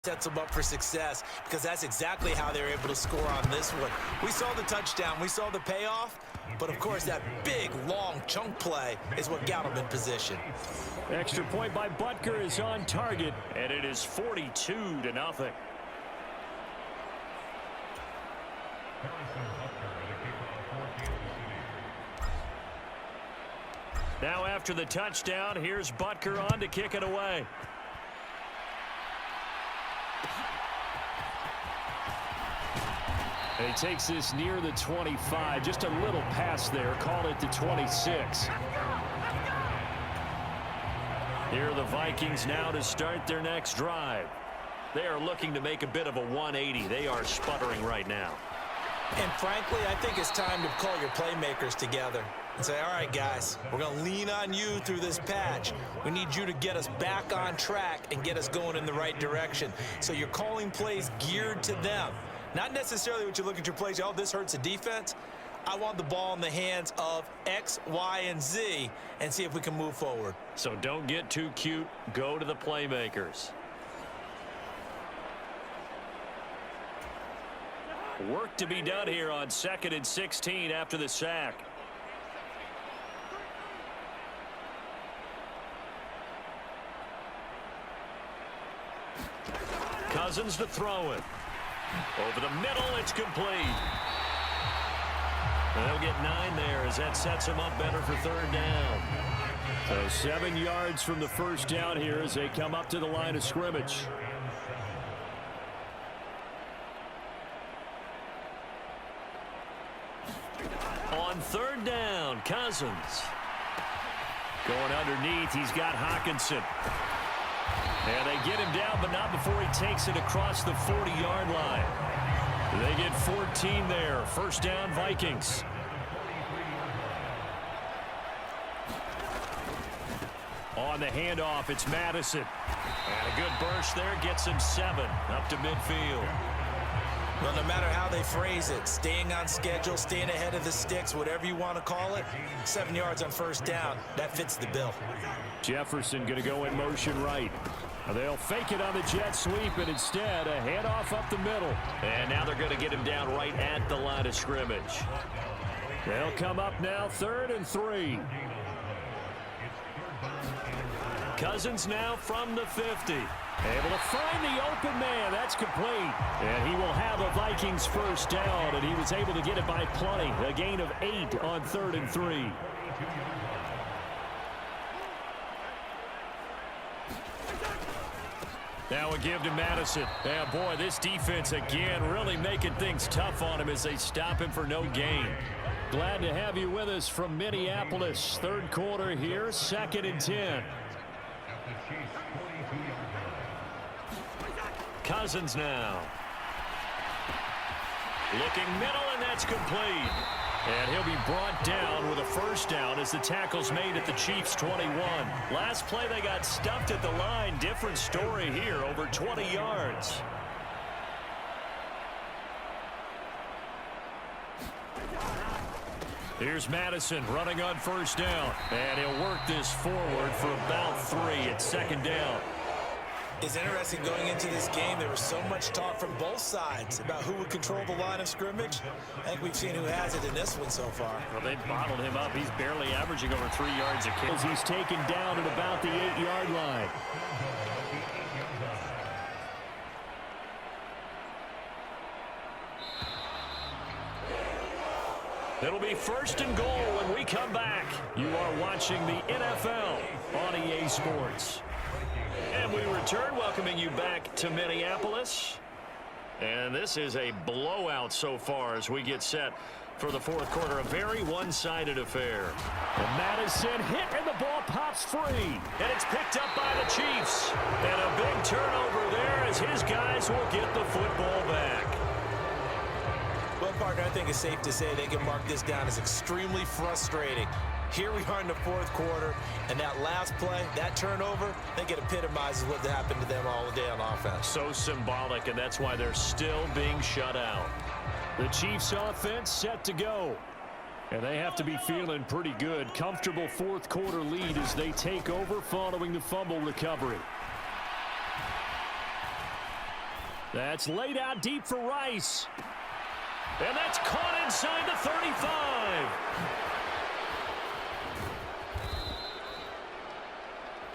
sets them up for success, because that's exactly how they were able to score on this one. We saw the touchdown, we saw the payoff, but of course that big, long chunk play is what got them in position. Extra point by Butker is on target, and it is 42-0. Now after the touchdown, here's Butker on to kick it away. And he takes this near the 25. Just a little pass there. Called it the 26. Here are the Vikings now to start their next drive. They are looking to make a bit of a 180. They are sputtering right now. And frankly, I think it's time to call your playmakers together and say, all right, guys, we're going to lean on you through this patch. We need you to get us back on track and get us going in the right direction. So you're calling plays geared to them. Not necessarily what you look at your plays, oh, this hurts the defense. I want the ball in the hands of X, Y, and Z and see if we can move forward. So don't get too cute. Go to the playmakers. Work to be done here on 2nd and 16 after the sack. Cousins to throw it. Over the middle, it's complete. They'll get 9 there as that sets them up better for 3rd down. So 7 yards from the first down here as they come up to the line of scrimmage. On 3rd down, Cousins. Going underneath, he's got Hockenson. And they get him down, but not before he takes it across the 40-yard line. They get 14 there. 1st down, Vikings. On the handoff, it's Madison. And a good burst there gets him 7 up to midfield. Well, no matter how they phrase it, staying on schedule, staying ahead of the sticks, whatever you want to call it, 7 yards on 1st down, that fits the bill. Jefferson going to go in motion right. They'll fake it on the jet sweep, and instead a handoff up the middle. And now they're going to get him down right at the line of scrimmage. They'll come up now 3rd and 3. Cousins now from the 50. Able to find the open man. That's complete. And he will have a Vikings 1st down, and he was able to get it by plenty. A gain of 8 on 3rd and 3. Now a give to Madison. Yeah, boy, this defense again really making things tough on him as they stop him for no gain. Glad to have you with us from Minneapolis. 3rd quarter here, 2nd and 10. Cousins now. Looking middle, and that's complete. And he'll be brought down with a 1st down as the tackle's made at the Chiefs' 21. Last play, they got stuffed at the line. Different story here, over 20 yards. Here's Madison running on 1st down. And he'll work this forward for about 3 at 2nd down. It's interesting going into this game. There was so much talk from both sides about who would control the line of scrimmage. I think we've seen who has it in this one so far. Well, they've bottled him up. He's barely averaging over 3 yards a carry. He's taken down at about the 8-yard line. It'll be 1st and goal when we come back. You are watching the NFL on EA Sports. And we return, welcoming you back to Minneapolis. And this is a blowout so far as we get set for the 4th quarter. A very one-sided affair. And Madison hit, and the ball pops free. And it's picked up by the Chiefs. And a big turnover there as his guys will get the football back. Well, partner, I think it's safe to say they can mark this down as extremely frustrating. Here we are in the 4th quarter, and that last play, that turnover, I think it epitomizes what happened to them all day on offense. So symbolic, and that's why they're still being shut out. The Chiefs offense set to go. And they have to be feeling pretty good. Comfortable 4th quarter lead as they take over following the fumble recovery. That's laid out deep for Rice. And that's caught inside the 35.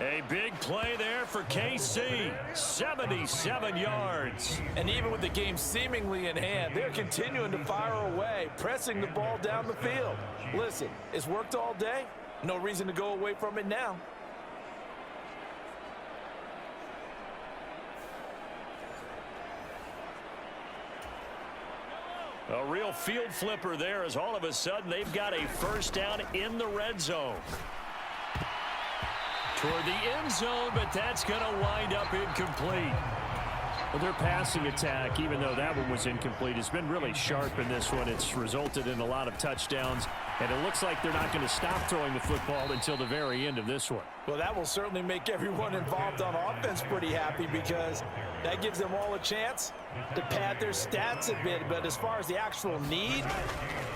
A big play there for KC. 77 yards. And even with the game seemingly in hand, they're continuing to fire away, pressing the ball down the field. Listen, it's worked all day. No reason to go away from it now. A real field flipper there as all of a sudden they've got a first down in the red zone. Toward the end zone, but that's going to wind up incomplete. Well, their passing attack, even though that one was incomplete, has been really sharp in this one. It's resulted in a lot of touchdowns, and it looks like they're not going to stop throwing the football until the very end of this one. Well, that will certainly make everyone involved on offense pretty happy because that gives them all a chance to pad their stats a bit. But as far as the actual need,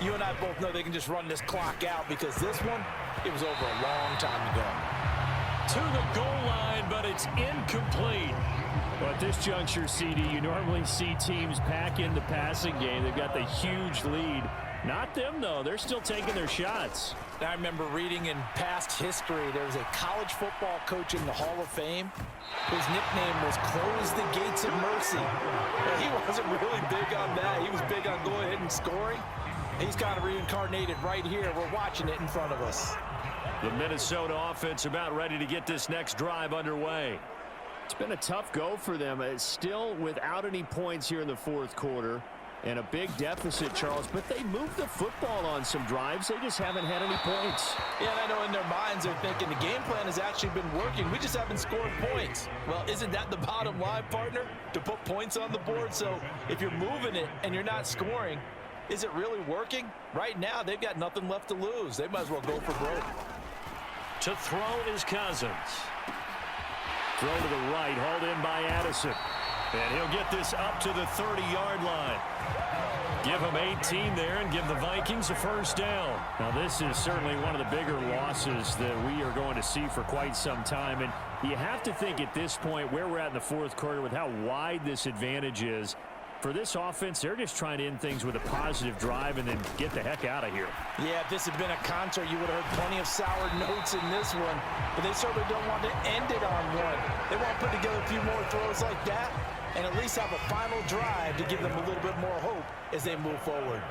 you and I both know they can just run this clock out because this one, it was over a long time ago. To the goal line, but it's incomplete. Well, at this juncture, CD, you normally see teams pack in the passing game. They've got the huge lead. Not them, though. They're still taking their shots. I remember reading in past history, there was a college football coach in the Hall of Fame whose nickname was Close the Gates of Mercy. Well, he wasn't really big on that. He was big on going ahead and scoring. He's kind of reincarnated right here. We're watching it in front of us. The Minnesota offense about ready to get this next drive underway. It's been a tough go for them. It's still without any points here in the fourth quarter and a big deficit, Charles, but they moved the football on some drives. They just haven't had any points. Yeah, and I know in their minds they're thinking the game plan has actually been working. We just haven't scored points. Well, isn't that the bottom line, partner? To put points on the board. So if you're moving it and you're not scoring, is it really working? Right now, they've got nothing left to lose. They might as well go for broke. To throw is Cousins. Throw to the right, hauled in by Addison. And he'll get this up to the 30-yard line. Give him 18 there and give the Vikings a first down. Now, this is certainly one of the bigger losses that we are going to see for quite some time. And you have to think at this point where we're at in the fourth quarter with how wide this advantage is. For this offense, they're just trying to end things with a positive drive and then get the heck out of here. Yeah, if this had been a concert, you would have heard plenty of sour notes in this one. But they certainly don't want to end it on one. They want to put together a few more throws like that and at least have a final drive to give them a little bit more hope as they move forward.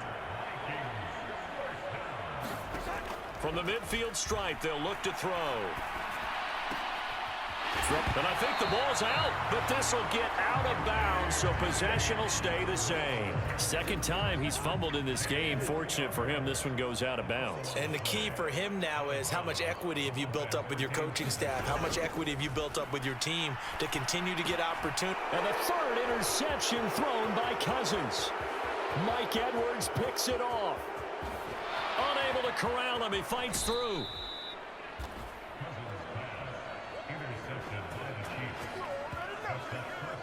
From the midfield stripe, they'll look to throw. And I think the ball's out, but this will get out of bounds, so possession will stay the same. Second time he's fumbled in this game. Fortunate for him, this one goes out of bounds. And the key for him now is how much equity have you built up with your coaching staff? How much equity have you built up with your team to continue to get opportunity? And the third interception thrown by Cousins. Mike Edwards picks it off. Unable to corral him, he fights through.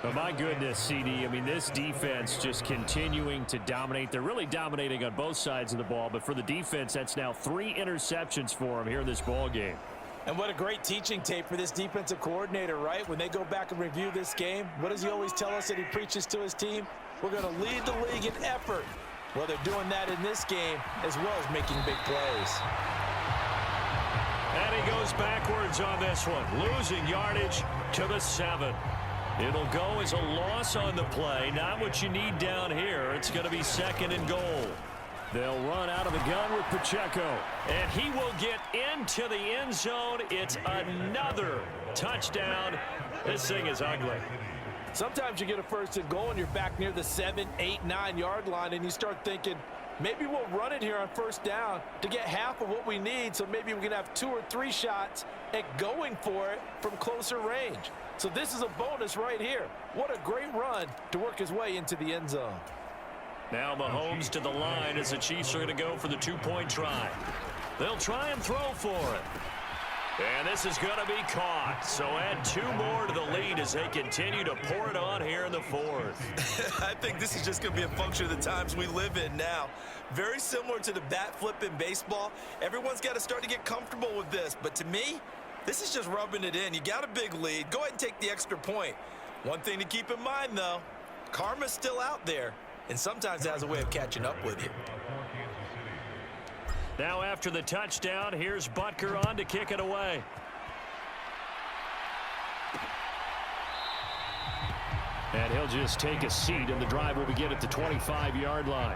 But my goodness, CD, I mean, this defense just continuing to dominate. They're really dominating on both sides of the ball, but for the defense, that's now 3 interceptions for them here in this ball game. And what a great teaching tape for this defensive coordinator, right? When they go back and review this game, what does he always tell us that he preaches to his team? We're going to lead the league in effort. Well, they're doing that in this game as well as making big plays. And he goes backwards on this one, losing yardage to the 7. It'll go as a loss on the play. Not what you need down here. It's going to be second and goal. They'll run out of the gun with Pacheco. And he will get into the end zone. It's another touchdown. This thing is ugly. Sometimes you get a first and goal and you're back near the 7, 8, 9-yard line and you start thinking, maybe we'll run it here on first down to get half of what we need, so maybe we can have 2 or 3 shots at going for it from closer range. So this is a bonus right here. What a great run to work his way into the end zone. Now Mahomes to the line as the Chiefs are going to go for the 2-point try. They'll try and throw for it. And this is going to be caught. So add 2 more to the lead as they continue to pour it on here in the fourth. I think this is just going to be a function of the times we live in now. Very similar to the bat flip in baseball. Everyone's got to start to get comfortable with this. But to me, this is just rubbing it in. You got a big lead. Go ahead and take the extra point. One thing to keep in mind, though, Karma's still out there, and sometimes it has a way of catching up with you. Now after the touchdown, here's Butker on to kick it away. And he'll just take a seat, and the drive will begin at the 25-yard line.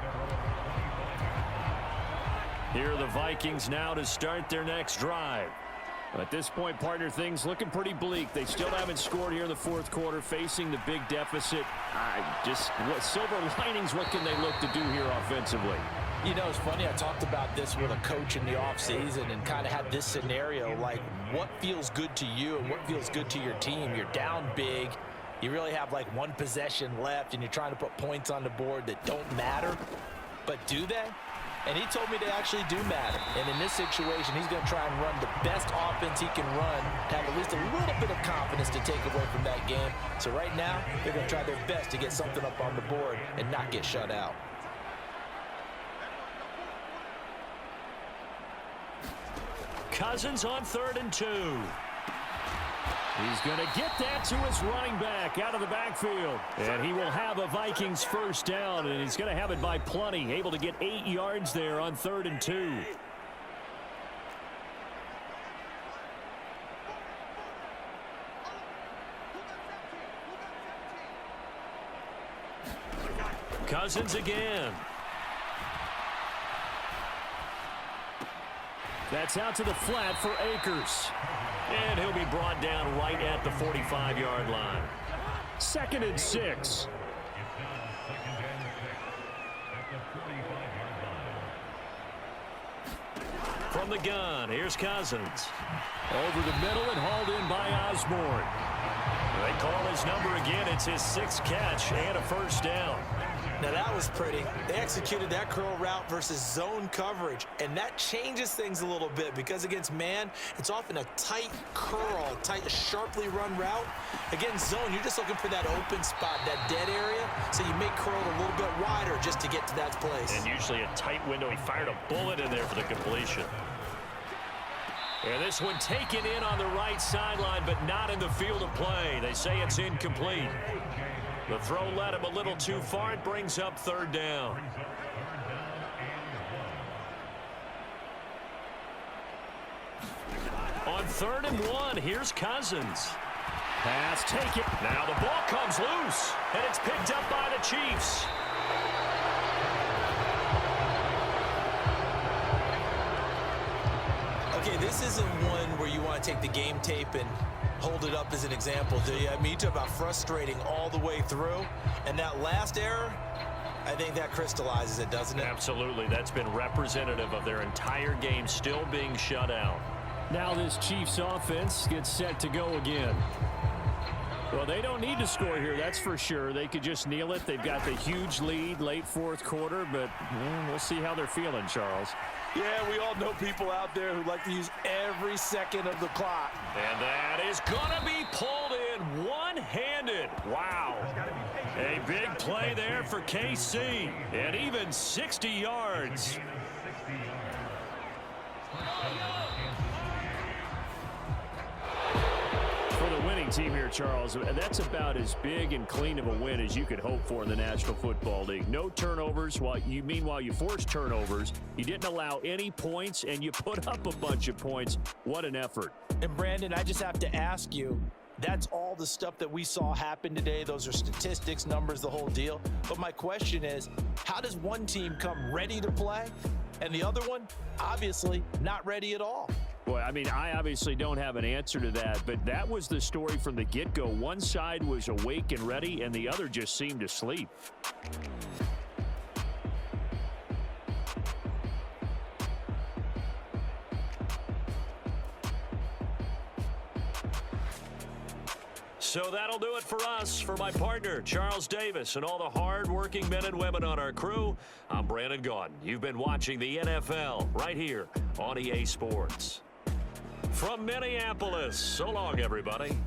Here are the Vikings now to start their next drive. At this point, partner, things looking pretty bleak. They still haven't scored here in the fourth quarter, facing the big deficit. What silver linings, what can they look to do here offensively? You know, it's funny, I talked about this with a coach in the offseason and kind of had this scenario, like what feels good to you and what feels good to your team. You're down big. You really have like one possession left, and you're trying to put points on the board that don't matter. But do they? And he told me they actually do matter. And in this situation, he's going to try and run the best offense he can run to have at least a little bit of confidence to take away from that game. So right now, they're going to try their best to get something up on the board and not get shut out. Cousins on 3rd and 2. He's going to get that to his running back out of the backfield. And he will have a Vikings first down, and he's going to have it by plenty. Able to get 8 yards there on 3rd and 2. Cousins again. That's out to the flat for Akers. And he'll be brought down right at the 45-yard line. 2nd and 6. From the gun, here's Cousins. Over the middle and hauled in by Osborne. They call his number again. It's his 6th catch and a first down. Now that was pretty. They executed that curl route versus zone coverage, and that changes things a little bit because against man, it's often a tight curl, tight, sharply run route. Against zone, you're just looking for that open spot, that dead area, so you make curl a little bit wider just to get to that place. And usually a tight window. He fired a bullet in there for the completion. And this one taken in on the right sideline, but not in the field of play. They say it's incomplete. The throw led him a little too far. It brings up 3rd down. On 3rd and 1, here's Cousins. Pass taken. Now the ball comes loose, and it's picked up by the Chiefs. Okay, this isn't one where you want to take the game tape and hold it up as an example, do you? I mean, you talk about frustrating all the way through, and that last error, I think that crystallizes it, doesn't it? Absolutely. That's been representative of their entire game still being shut out. Now this Chiefs offense gets set to go again. Well, they don't need to score here, that's for sure. They could just kneel it. They've got the huge lead late 4th quarter, but we'll see how they're feeling, Charles. Yeah, we all know people out there who like to use every second of the clock. And that is going to be pulled in one-handed. Wow. A big play there for KC. And even 60 yards. For the winning team here, Charles, that's about as big and clean of a win as you could hope for in the National Football League. No turnovers. Meanwhile, you forced turnovers. You didn't allow any points, and you put up a bunch of points. What an effort. And, Brandon, I just have to ask you, that's all the stuff that we saw happen today. Those are statistics, numbers, the whole deal. But my question is, how does one team come ready to play, and the other one, obviously, not ready at all? Boy, I mean, I obviously don't have an answer to that, but that was the story from the get-go. One side was awake and ready, and the other just seemed to sleep. So that'll do it for us. For my partner, Charles Davis, and all the hard-working men and women on our crew, I'm Brandon Gaudin. You've been watching the NFL right here on EA Sports. From Minneapolis, so long, everybody.